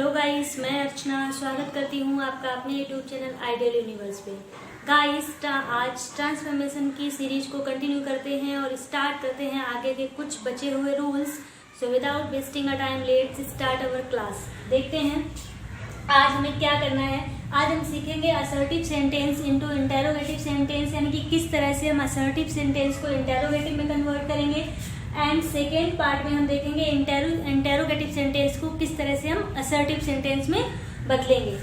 Hello guys, मैं अर्चना स्वागत करती हूँ आपका अपने यूट्यूब चैनल आइडियल यूनिवर्स पे। गाइस आज ट्रांसफॉर्मेशन की सीरीज को कंटिन्यू करते हैं और स्टार्ट करते हैं आगे के कुछ बचे हुए rules. So without wasting a time let's start our class. देखते हैं आज हमें क्या करना है। आज हम सीखेंगे assertive sentence into interrogative sentence, यानी कि किस तरह से हम असर्टिव सेंटेंस को इंटेरोगेटिव में कन्वर्ट करेंगे। एंड सेकेंड पार्ट में हम देखेंगे इंटेरोगेटिव सेंटेंस को किस तरह से हम असर्टिव सेंटेंस में बदलेंगे।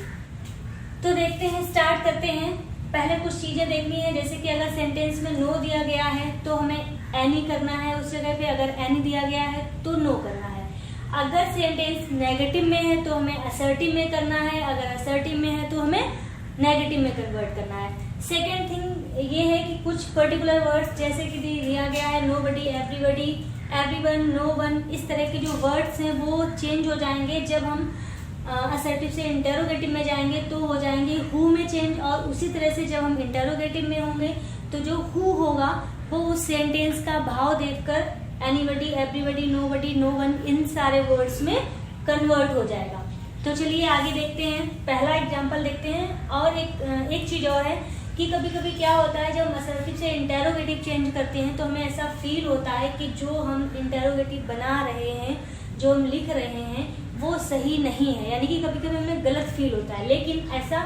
तो देखते हैं, स्टार्ट करते हैं। पहले कुछ चीजें देखनी है, जैसे कि अगर सेंटेंस में नो दिया गया है तो हमें एनी करना है उस जगह पे, अगर एनी दिया गया है तो नो करना है। अगर सेंटेंस नेगेटिव में है तो हमें असर्टिव में करना है, अगर असर्टिव में है तो हमें नेगेटिव में कन्वर्ट करना है। सेकेंड थिंग ये है कि कुछ पर्टिकुलर वर्ड्स जैसे कि दिया गया है nobody, everybody, everyone, no one, इस तरह के जो वर्ड्स हैं वो चेंज हो जाएंगे जब हम असर्टिव से इंटेरोगेटिव में जाएंगे तो हो जाएंगे हु में चेंज। और उसी तरह से जब हम इंटेरोगेटिव में होंगे तो जो हु होगा वो उस सेंटेंस का भाव देखकर anybody, everybody, nobody, no one, इन सारे वर्ड्स में कन्वर्ट हो जाएगा। तो चलिए आगे देखते हैं, पहला एग्जाम्पल देखते हैं। और एक चीज और है कि कभी कभी क्या होता है, जब हम असर्टिव से इंटेरोगेटिव चेंज करते हैं तो हमें ऐसा फील होता है कि जो हम इंटेरोगेटिव बना रहे हैं, जो हम लिख रहे हैं वो सही नहीं है, यानी कि कभी कभी हमें गलत फील होता है, लेकिन ऐसा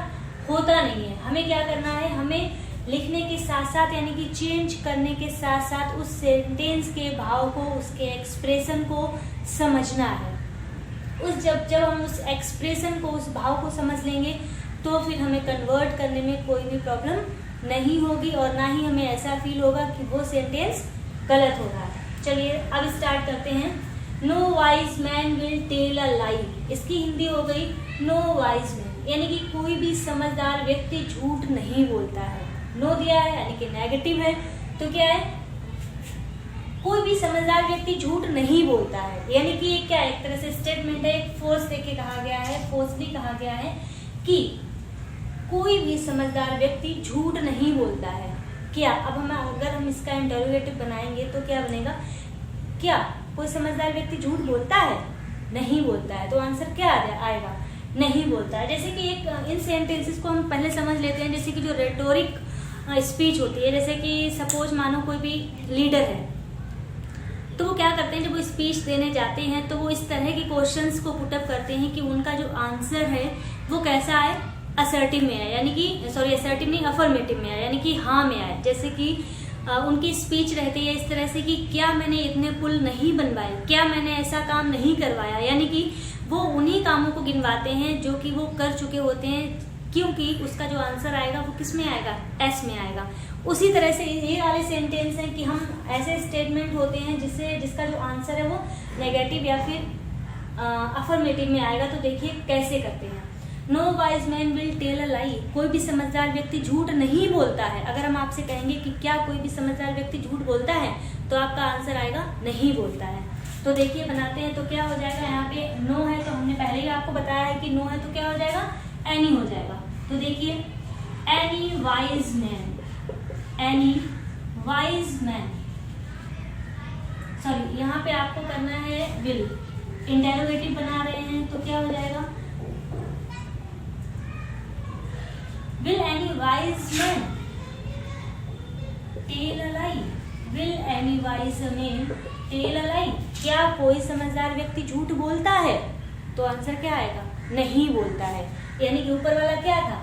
होता नहीं है। हमें क्या करना है, हमें लिखने के साथ साथ यानी कि चेंज करने के साथ साथ उस सेंटेंस के भाव को, उसके एक्सप्रेशन को समझना है। जब हम उस एक्सप्रेशन को, उस भाव को समझ लेंगे तो फिर हमें कन्वर्ट करने में कोई भी प्रॉब्लम नहीं होगी और ना ही हमें ऐसा फील होगा कि वो सेंटेंस गलत हो रहा है। चलिए अब स्टार्ट करते हैं। No wise man will tell a lie, इसकी हिंदी हो गई नो वाइज मैन, यानी कि कोई भी समझदार व्यक्ति झूठ नहीं बोलता है। नो दिया है यानी कि नेगेटिव है, तो क्या है, कोई भी समझदार व्यक्ति झूठ नहीं बोलता है, यानी कि ये क्या है, एक तरह से स्टेटमेंट है, एक फोर्स देके कहा गया है, फोर्सली कहा गया है कि कोई भी समझदार व्यक्ति झूठ नहीं बोलता है। क्या अब अगर हम इसका इंटेरोगेटिव बनाएंगे तो क्या बनेगा, क्या कोई समझदार व्यक्ति झूठ बोलता है? नहीं बोलता है, तो आंसर क्या आएगा, नहीं बोलता है। जैसे कि इन सेंटेंसेस को हम पहले समझ लेते हैं, जैसे कि जो रेटोरिक स्पीच होती है, जैसे कि सपोज मानो कोई भी लीडर है तो वो क्या करते हैं, जब वो स्पीच देने जाते हैं तो वो इस तरह के क्वेश्चंस को पुटअप करते हैं कि उनका जो आंसर है वो कैसा आए, असर्टिव में आए, यानी कि असर्टिव नहीं, अफर्मेटिव में आए, यानी कि हाँ में आए। जैसे कि उनकी स्पीच रहती है इस तरह से कि क्या मैंने इतने पुल नहीं बनवाए, क्या मैंने ऐसा काम नहीं करवाया, यानी कि वो उन्हीं कामों को गिनवाते हैं जो कि वो कर चुके होते हैं, क्योंकि उसका जो आंसर आएगा वो किस में आएगा, एस में आएगा। उसी तरह से ये वाले सेंटेंस हैं कि हम ऐसे स्टेटमेंट होते हैं जिसका जो आंसर है वो नेगेटिव या फिर अफर्मेटिव में आएगा। तो देखिए कैसे करते हैं। No wise man will tell a lie, कोई भी समझदार व्यक्ति झूठ नहीं बोलता है। अगर हम आपसे कहेंगे कि क्या कोई भी समझदार व्यक्ति झूठ बोलता है, तो आपका आंसर आएगा नहीं बोलता है। तो देखिए बनाते हैं, तो क्या हो जाएगा, यहाँ पे नो है तो हमने पहले ही आपको बताया है कि नो है तो क्या हो जाएगा, एनी हो जाएगा। तो देखिए any wise man, any wise man, sorry यहाँ पे आपको करना है विल, इंटेरोगेटिव बना रहे हैं तो क्या हो जाएगा, will any wise man tell a lie, will any wise man tell a lie, क्या कोई समझदार व्यक्ति झूठ बोलता है? तो आंसर क्या आएगा, नहीं बोलता है। यानी कि ऊपर वाला क्या था,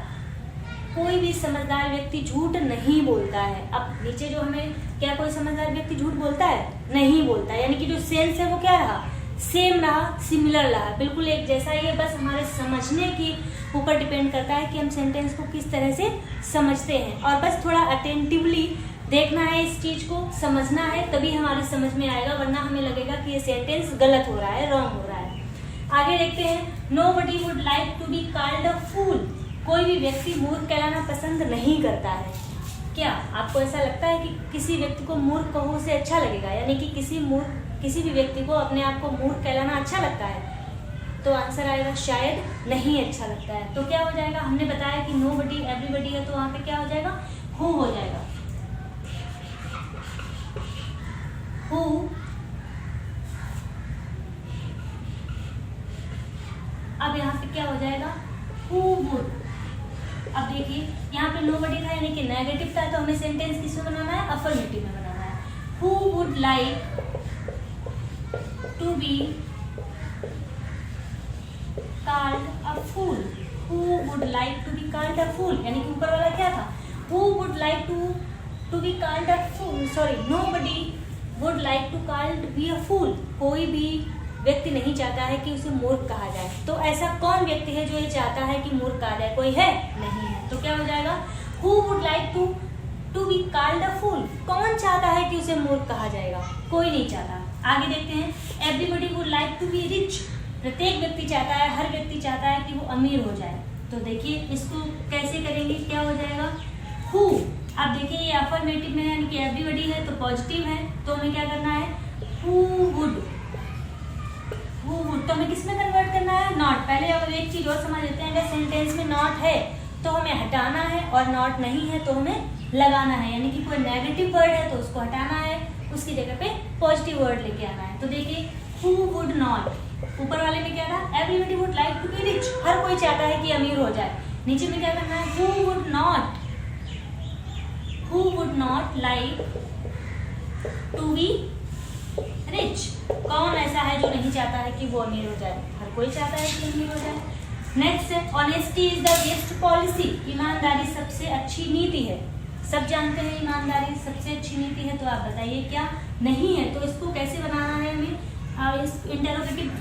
कोई भी समझदार व्यक्ति झूठ नहीं बोलता है। अब नीचे जो हमें, क्या कोई समझदार व्यक्ति झूठ बोलता है? नहीं बोलता है, यानी कि जो सेंस है वो क्या रहा, सेम रहा, सिमिलर रहा, बिल्कुल एक जैसा ही है। बस हमारे समझने की ऊपर डिपेंड करता है कि हम सेंटेंस को किस तरह से समझते हैं, और बस थोड़ा अटेंटिवली देखना है, इस चीज को समझना है, तभी हमारे समझ में आएगा, वरना हमें लगेगा कि ये सेंटेंस गलत हो रहा है, रॉन्ग हो रहा है। आगे देखते हैं। Nobody would like to be called a fool, कोई भी व्यक्ति मूर्ख कहलाना पसंद नहीं करता है। क्या आपको ऐसा लगता है कि किसी व्यक्ति को मूर्ख कहो उसे अच्छा लगेगा, यानी कि किसी भी व्यक्ति को अपने आप को मूर्ख कहलाना अच्छा लगता है? तो आंसर आएगा शायद नहीं अच्छा लगता है। तो क्या हो जाएगा, हमने बताया कि नोबडी, एवरीबडी है तो वहां पे क्या हो जाएगा, हु हो जाएगा। हु अब यहाँ पे क्या हो जाएगा, हु वुड। अब देखिए यहाँ पे नोबडी था यानी कि नेगेटिव था, तो हमें सेंटेंस किसमें बनाना है, अफर्मेटिव में बनाना है। Who would like to be called a fool. Who would like to be called a fool, यानी कि ऊपर वाला क्या था, who would like to be called a fool, sorry nobody would like to called be a fool. कोई भी व्यक्ति नहीं चाहता है कि उसे मूर्ख कहा जाए। तो ऐसा कौन व्यक्ति है जो ये चाहता है कि मूर्ख कहा जाए, कोई है नहीं है। तो क्या हो जाएगा, who would like to be called a fool. कौन चाहता है कि उसे मूर्ख कहा जाएगा, कोई नहीं चाहता। आगे देखते हैं, everybody would like to be rich. प्रत्येक व्यक्ति चाहता है, हर व्यक्ति चाहता है कि वो अमीर हो जाए। तो देखिए इसको कैसे करेंगे, क्या हो जाएगा, हु। अब देखिए ये अफर्मेटिव में यानी कि एवरीबडी है तो पॉजिटिव है, तो हमें क्या करना है, हु वुड तो हमें किसमें कन्वर्ट करना है, नॉट। पहले अब एक चीज और समझ लेते हैं, अगर सेंटेंस में नॉट है तो हमें हटाना है और नॉट नहीं है तो हमें लगाना है। यानी कि कोई नेगेटिव वर्ड है तो उसको हटाना है, उसकी जगह पे पॉजिटिव वर्ड लेके आना है। तो देखिए हु वुड नॉट, ऊपर वाले में क्या था, everybody would like to be rich, हर कोई चाहता है कि अमीर हो जाए। नीचे में क्या करना है, who would not like to be rich. कौन ऐसा है जो नहीं चाहता है कि वो अमीर हो जाए, हर कोई चाहता है कि अमीर हो जाए। नेक्स्ट है, honesty is the best policy. ईमानदारी सबसे अच्छी नीति है। सब जानते हैं ईमानदारी सबसे अच्छी नीति है, तो आप बताइए क्या नहीं है। तो इसको कैसे बनाना है हमें, इस इंटरोगेटिव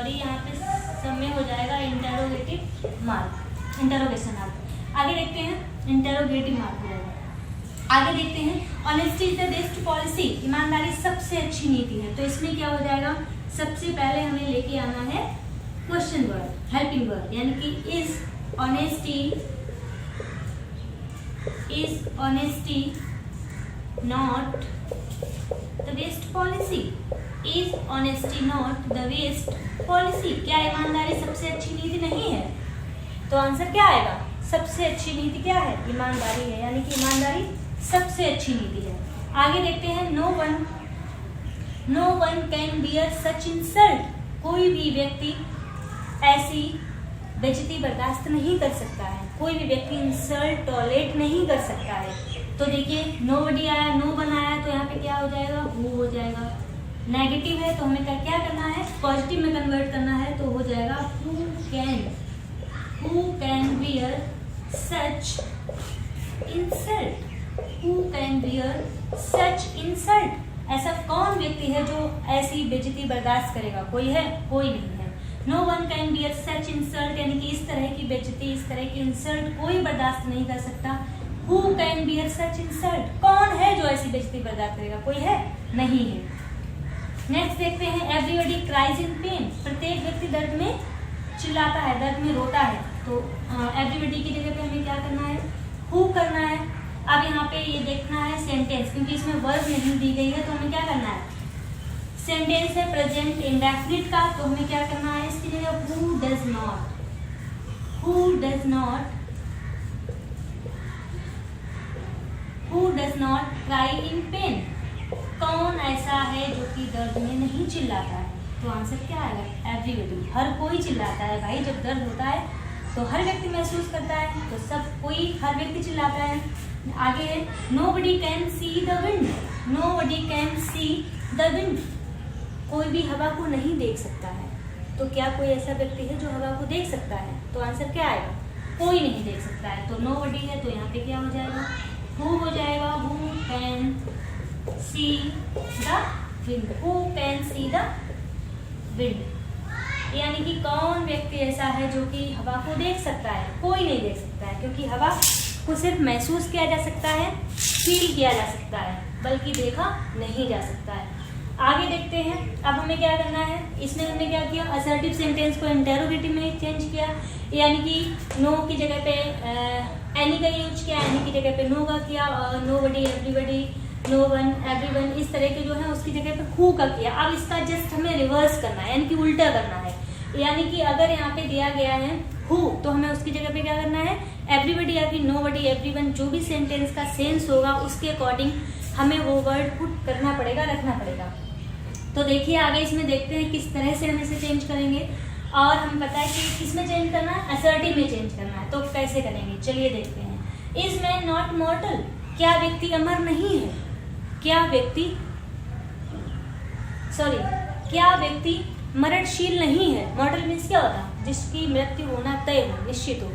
यहाँ पे सब में हो जाएगा इंटरोगेटिव मार्क, इंटरोगेशन मार्क। आगे देखते हैं, इंटरोगेटिव मार्क हो जाएगा। आगे देखते हैं, honesty is the best policy. ईमानदारी सबसे अच्छी नीति है। तो इसमें क्या हो जाएगा, सबसे पहले हमें लेके आना है क्वेश्चन वर्ड, हेल्पिंग वर्ड, यानी कि is honesty not the best policy. Is honesty not the best policy. क्या ईमानदारी सबसे अच्छी नीति नहीं है, तो आंसर क्या आएगा, सबसे अच्छी नीति क्या है, ईमानदारी है, यानी कि ईमानदारी सबसे अच्छी नीति है। आगे देखते हैं, no one can bear such insult. कोई भी व्यक्ति ऐसी बेइज्जती बर्दाश्त नहीं कर सकता है, कोई भी व्यक्ति इंसल्ट टॉलरेट नहीं कर सकता है। तो देखिए नोबडी आया, नो वन आया, तो यहाँ पे क्या हो जाएगा, हु हो जाएगा। नेगेटिव है तो हमें क्या करना है, पॉजिटिव में कन्वर्ट करना है, तो हो जाएगा who can bear such insult. Who can bear such insult? ऐसा कौन व्यक्ति है जो ऐसी बेइज्जती बर्दाश्त करेगा, कोई है, कोई नहीं है। No one can bear such insult, यानी कि इस तरह की बेइज्जती, इस तरह की इंसल्ट कोई बर्दाश्त नहीं कर सकता। Who can bear such insult? कौन है जो ऐसी बेइज्जती बर्दाश्त करेगा, कोई है, नहीं है। नेक्स्ट देखते हैं, everybody cries in pain। प्रत्येक व्यक्ति दर्द में चिल्लाता है, दर्द में रोता है। तो everybody की जगह पे हमें क्या करना है, who करना है। अब यहाँ पे ये देखना है सेंटेंस, क्योंकि इसमें वर्ब नहीं दी गई है, तो हमें क्या करना है, सेंटेंस है प्रेजेंट इंडेफिनिट का, तो हमें क्या करना है, इसकी जगह who does not cry in pen. कौन ऐसा है जो कि दर्द में नहीं चिल्लाता है, तो आंसर क्या आएगा, एवरीबडी। हर कोई चिल्लाता है भाई, जब दर्द होता है तो हर व्यक्ति महसूस करता है, तो सब कोई, हर व्यक्ति चिल्लाता है। आगे है, nobody can see the wind। nobody can see the wind। कोई भी हवा को नहीं देख सकता है। तो क्या कोई ऐसा व्यक्ति है जो हवा को देख सकता है, तो आंसर क्या आएगा, कोई नहीं देख सकता है। तो nobody है तो यहाँ पे क्या हो जाएगा, who हो जाएगा, who can see the wind। who can see the wind, यानी कि कौन व्यक्ति ऐसा है जो कि हवा को देख सकता है, कोई नहीं देख सकता है, क्योंकि हवा को सिर्फ महसूस किया जा सकता है, फील किया जा सकता है, बल्कि देखा नहीं जा सकता है। आगे देखते हैं, अब हमें क्या करना है, इसमें हमने क्या किया, असर्टिव सेंटेंस को इंटेरोगेटिव में चेंज किया, यानी कि नो की जगह पे एनी का यूज किया, एनी की जगह पे नो का किया, और nobody, everybody, no one, everyone, इस तरह के जो है उसकी जगह पे हु का किया। अब इसका जस्ट हमें रिवर्स करना है, यानी कि उल्टा करना है। यानी कि अगर यहाँ पे दिया गया है हु, तो हमें उसकी जगह पे क्या करना है, एवरीबडी या फिर नोबडी, एवरीवन, जो भी सेंटेंस का सेंस होगा उसके अकॉर्डिंग हमें वो वर्ड पुट करना पड़ेगा, रखना पड़ेगा। तो देखिए आगे इसमें देखते हैं किस तरह से हम इसे चेंज करेंगे। और हमें पता है कि किस में चेंज करना है, असर्टिव में चेंज करना है। तो कैसे करेंगे, चलिए देखते हैं। इज मैन नॉट मॉर्टल, क्या व्यक्ति अमर नहीं है? क्या व्यक्ति मरणशील नहीं है? मॉर्टल मीन्स क्या होता है? जिसकी मृत्यु होना तय हो, निश्चित हो।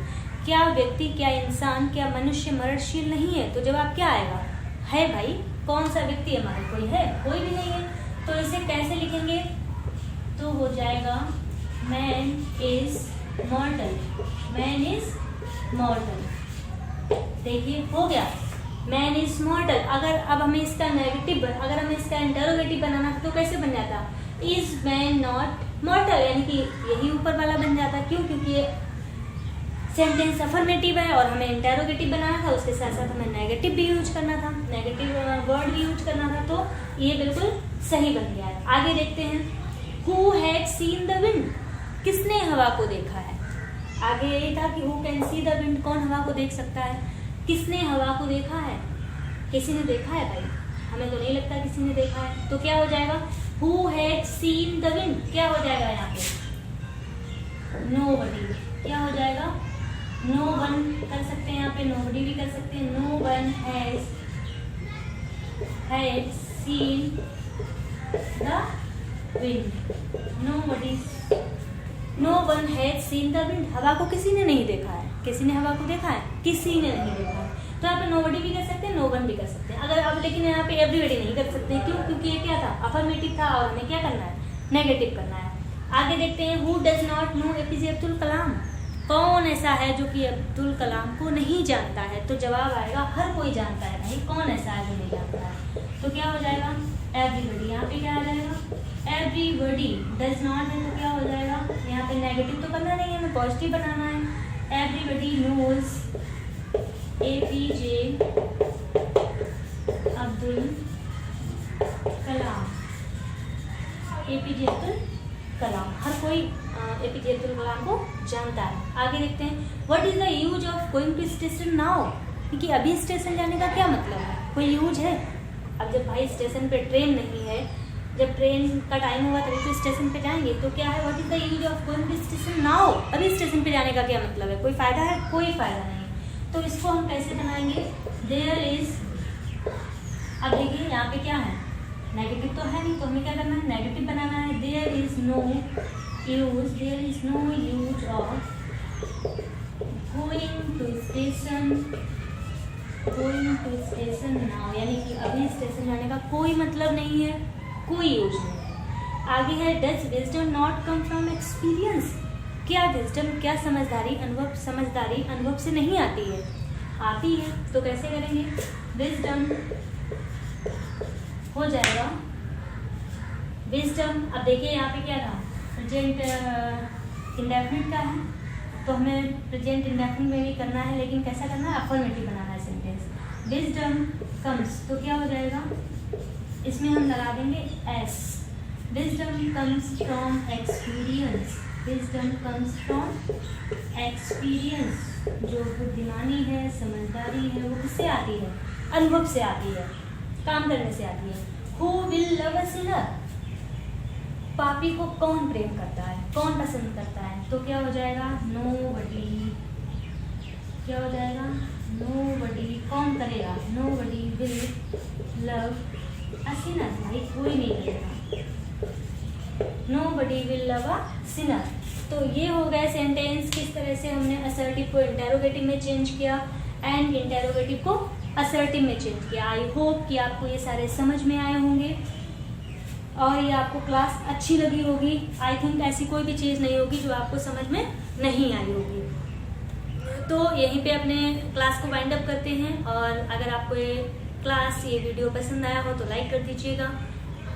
क्या व्यक्ति, क्या इंसान, क्या मनुष्य मरणशील नहीं है? तो जवाब क्या आएगा? है भाई। कौन सा व्यक्ति अमर है? कोई है? कोई भी नहीं है। तो इसे कैसे लिखेंगे? तो हो जाएगा मैन इज मॉर्टल। Man is मॉर्टल। देखिए हो गया, मैन इज मॉर्टल। अगर अब हमें इसका नेगेटिव, अगर हमें इसका इंटरोगेटिव बनाना तो कैसे बन जाता? इज मैन नॉट मॉर्टल, यानी कि यही ऊपर वाला बन जाता। क्यों? क्योंकि ये सेंटेंस अफर्मेटिव है और हमें इंटरोगेटिव बनाना था, उसके साथ साथ हमें नेगेटिव भी यूज करना था, नेगेटिव वर्ड भी यूज करना था। तो ये बिल्कुल सही बन गया है। आगे देखते हैं। Who had seen the wind, किसने हवा को देखा है? आगे यही था कि who can see the wind, कौन हवा को देख सकता है? किसने हवा को देखा है? किसी ने देखा है भाई? हमें तो नहीं लगता किसी ने देखा है। तो क्या हो जाएगा? Who had seen the wind, क्या हो जाएगा यहाँ पे? नोबडी। क्या हो जाएगा? नो वन कर सकते हैं यहाँ पे, नोबडी भी कर सकते हैं। No one had seen the wind. No one had seen the wind, हवा को किसी ने नहीं देखा है। किसी ने हवा को देखा है? किसी ने नहीं देखा है। तो यहाँ पे नोबडी भी कर सकते हैं, नो वन भी कर सकते हैं। अगर अब लेकिन यहाँ पे एवरीबडी नहीं कर सकते। क्यों? क्योंकि ये क्या था? अफर्मेटिव था और हमें क्या करना है? नेगेटिव करना है। आगे देखते हैं। Who does not know APJ Abdul Kalam, कौन ऐसा है जो कि अब्दुल कलाम को नहीं जानता है? तो जवाब आएगा हर कोई जानता है भाई। कौन ऐसा है जो नहीं जानता है? तो क्या हो जाएगा? एवरीबडी। यहाँ पे क्या आ जाएगा? एवरीबडी। डज नॉट है तो क्या हो जाएगा? यहाँ पे नेगेटिव तो करना नहीं है, हमें पॉजिटिव बनाना है। एवरीबडी नोज एपीजे अब्दुल कलाम। एपीजे अब्दुल कलाम, हर कोई एपीजे अब्दुल कलाम को जानता है। आगे देखते हैं। What is the use of going to station now, क्योंकि अभी स्टेशन जाने का क्या मतलब है? कोई यूज है? अब जब भाई स्टेशन पे ट्रेन नहीं है, जब ट्रेन का टाइम होगा तभी तो स्टेशन पे जाएंगे। तो क्या है? What is the use of going to station now, अभी स्टेशन पे जाने का क्या मतलब है? कोई फायदा है? कोई फायदा नहीं। तो इसको हम कैसे बनाएंगे? देयर इज, अब देखिए यहाँ पे क्या है? नेगेटिव तो है नहीं, तो हमें क्या करना है? नेगेटिव बनाना है। There is no use of going to station now, यानी कि अभी स्टेशन जाने का कोई मतलब नहीं है, कोई यूज नहीं है। आगे है। Does wisdom not come from experience, क्या विजडम, क्या समझदारी अनुभव से नहीं आती है? आती है। तो कैसे करेंगे? विजडम हो जाएगा विजडम। अब देखिए यहाँ पे क्या था? प्रेजेंट इंडेफिनिट का है, तो हमें प्रेजेंट इंडेफिनिट में भी करना है, लेकिन कैसा करना है? अफर्मेटिव बनाना है सेंटेंस। विजडम कम्स, तो क्या हो जाएगा? इसमें हम लगा देंगे S. Wisdom comes from experience. Wisdom comes from experience, जो बुद्धिमानी है, समझदारी है, वो किससे आती है? अनुभव से आती है, काम करने से आती है। Who will love a Sinner, पापी को कौन प्रेम करता है, कौन पसंद करता है? तो क्या हो जाएगा? नोबडी। क्या हो जाएगा? नोबडी। कौन करेगा? Nobody will love a Sinner, भाई कोई नहीं करेगा। Nobody will love a Sinner. तो ये हो गए सेंटेंस, किस तरह से हमने असर्टिव को इंटेरोगेटिव में चेंज किया एंड इंटेरोगेटिव को असर्टिव में चेंज किया। आई होप कि आपको ये सारे समझ में आए होंगे और ये आपको क्लास अच्छी लगी होगी। आई थिंक ऐसी कोई भी चीज़ नहीं होगी जो आपको समझ में नहीं आई होगी। तो यहीं पे अपने क्लास को वाइंड अप करते हैं, और अगर आपको ये वीडियो पसंद आया हो तो लाइक कर दीजिएगा,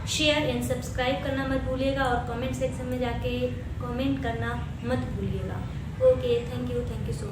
शेयर एंड सब्सक्राइब करना मत भूलिएगा, और कमेंट सेक्शन में जाके कमेंट करना मत भूलिएगा। Okay, thank you so much.